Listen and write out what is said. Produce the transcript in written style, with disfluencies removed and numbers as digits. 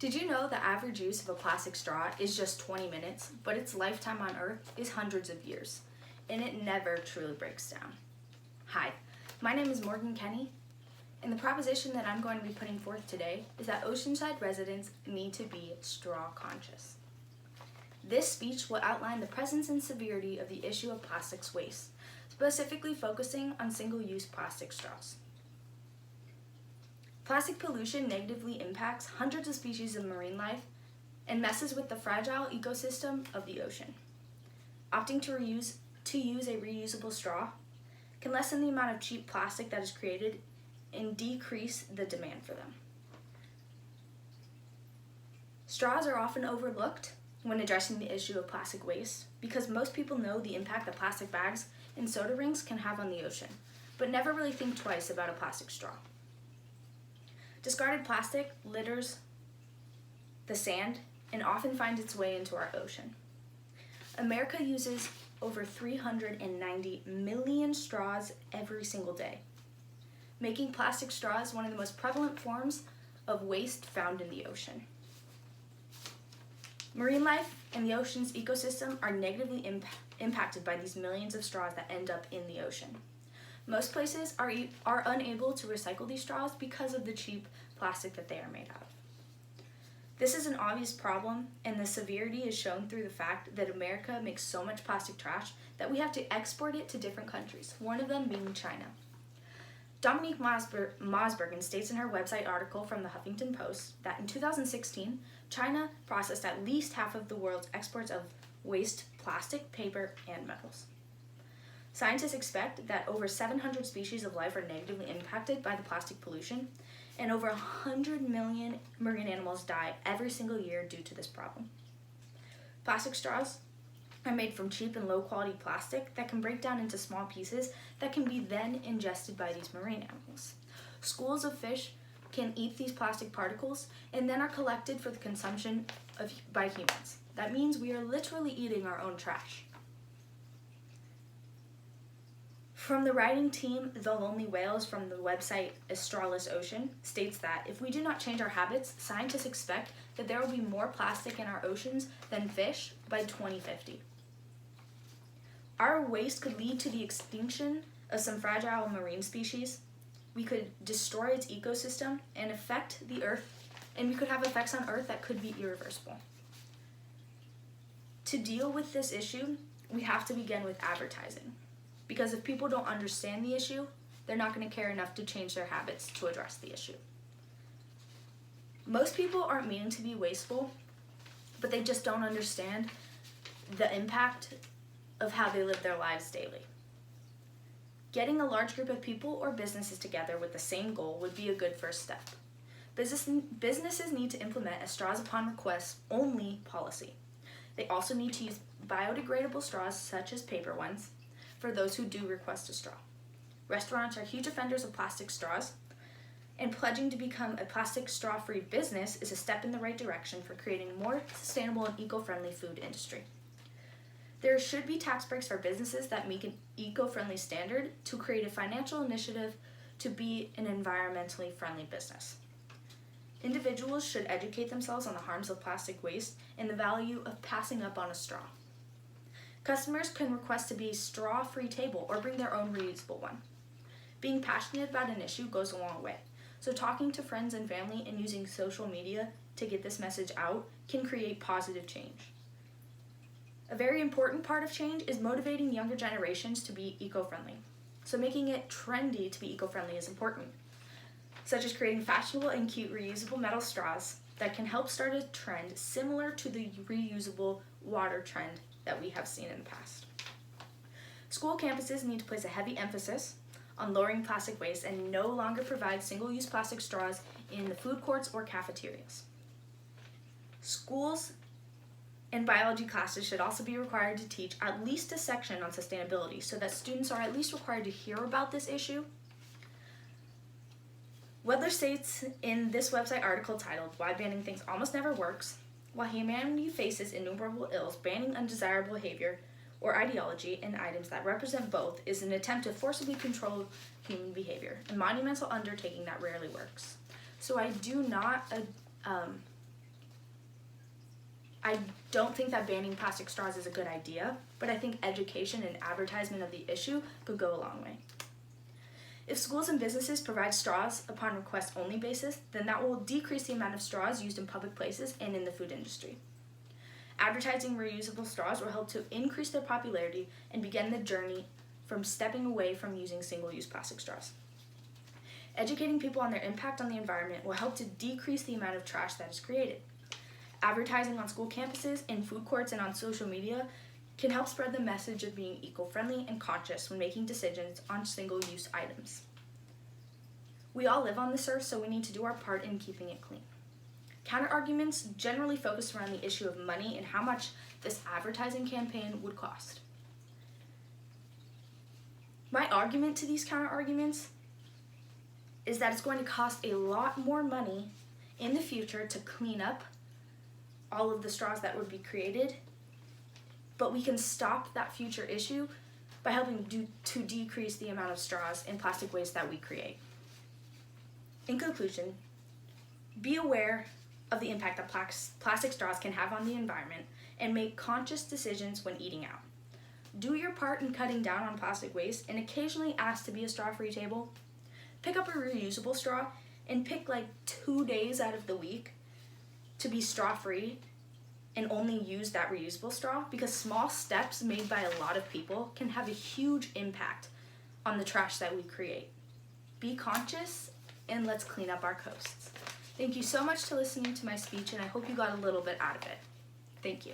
Did you know the average use of a plastic straw is just 20 minutes, but its lifetime on Earth is hundreds of years, and it never truly breaks down? Hi, my name is Morgan Kenny, and the proposition that I'm going to be putting forth today is that Oceanside residents need to be straw conscious. This speech will outline the presence and severity of the issue of plastics waste, specifically focusing on single-use plastic straws. Plastic pollution negatively impacts hundreds of species of marine life and messes with the fragile ecosystem of the ocean. Opting to use a reusable straw can lessen the amount of cheap plastic that is created and decrease the demand for them. Straws are often overlooked when addressing the issue of plastic waste because most people know the impact that plastic bags and soda rings can have on the ocean, but never really think twice about a plastic straw. Discarded plastic litters the sand and often finds its way into our ocean. America uses over 390 million straws every single day, making plastic straws one of the most prevalent forms of waste found in the ocean. Marine life and the ocean's ecosystem are negatively impacted by these millions of straws that end up in the ocean. Most places are unable to recycle these straws because of the cheap plastic that they are made out of. This is an obvious problem, and the severity is shown through the fact that America makes so much plastic trash that we have to export it to different countries, one of them being China. Dominique Mosbergen states in her website article from the Huffington Post that in 2016, China processed at least half of the world's exports of waste plastic, paper, and metals. Scientists expect that over 700 species of life are negatively impacted by the plastic pollution, and over 100 million marine animals die every single year due to this problem. Plastic straws are made from cheap and low-quality plastic that can break down into small pieces that can be then ingested by these marine animals. Schools of fish can eat these plastic particles and then are collected for the consumption by humans. That means we are literally eating our own trash. From the writing team, The Lonely Whales from the website A Strawless Ocean states that if we do not change our habits, scientists expect that there will be more plastic in our oceans than fish by 2050. Our waste could lead to the extinction of some fragile marine species. We could destroy its ecosystem and affect the Earth, and we could have effects on Earth that could be irreversible. To deal with this issue, we have to begin with advertising. Because if people don't understand the issue, they're not going to care enough to change their habits to address the issue. Most people aren't meaning to be wasteful, but they just don't understand the impact of how they live their lives daily. Getting a large group of people or businesses together with the same goal would be a good first step. Businesses need to implement a straws upon request only policy. They also need to use biodegradable straws such as paper ones for those who do request a straw. Restaurants are huge offenders of plastic straws, and pledging to become a plastic straw-free business is a step in the right direction for creating a more sustainable and eco-friendly food industry. There should be tax breaks for businesses that meet an eco-friendly standard to create a financial initiative to be an environmentally friendly business. Individuals should educate themselves on the harms of plastic waste and the value of passing up on a straw. Customers can request to be a straw-free table or bring their own reusable one. Being passionate about an issue goes a long way, so talking to friends and family and using social media to get this message out can create positive change. A very important part of change is motivating younger generations to be eco-friendly, so making it trendy to be eco-friendly is important, such as creating fashionable and cute reusable metal straws that can help start a trend similar to the reusable water trend that we have seen in the past. School campuses need to place a heavy emphasis on lowering plastic waste and no longer provide single-use plastic straws in the food courts or cafeterias. Schools and biology classes should also be required to teach at least a section on sustainability so that students are at least required to hear about this issue. Wedler states in this website article titled "Why Banning Things Almost Never Works," while humanity faces innumerable ills, banning undesirable behavior or ideology in items that represent both is an attempt to forcibly control human behavior, a monumental undertaking that rarely works. So I do not I don't think that banning plastic straws is a good idea, but I think education and advertisement of the issue could go a long way. If schools and businesses provide straws upon request only basis, then that will decrease the amount of straws used in public places and in the food industry. Advertising reusable straws will help to increase their popularity and begin the journey from stepping away from using single-use plastic straws. Educating people on their impact on the environment will help to decrease the amount of trash that is created. Advertising on school campuses, in food courts, and on social media can help spread the message of being eco-friendly and conscious when making decisions on single-use items. We all live on this earth, so we need to do our part in keeping it clean. Counter-arguments generally focus around the issue of money and how much this advertising campaign would cost. My argument to these counter-arguments is that it's going to cost a lot more money in the future to clean up all of the straws that would be created, but we can stop that future issue by helping to decrease the amount of straws and plastic waste that we create. In conclusion, be aware of the impact that plastic straws can have on the environment and make conscious decisions when eating out. Do your part in cutting down on plastic waste and occasionally ask to be a straw-free table. Pick up a reusable straw and pick like 2 days out of the week to be straw-free and only use that reusable straw, because small steps made by a lot of people can have a huge impact on the trash that we create. Be conscious and let's clean up our coasts. Thank you so much for listening to my speech, and I hope you got a little bit out of it. Thank you.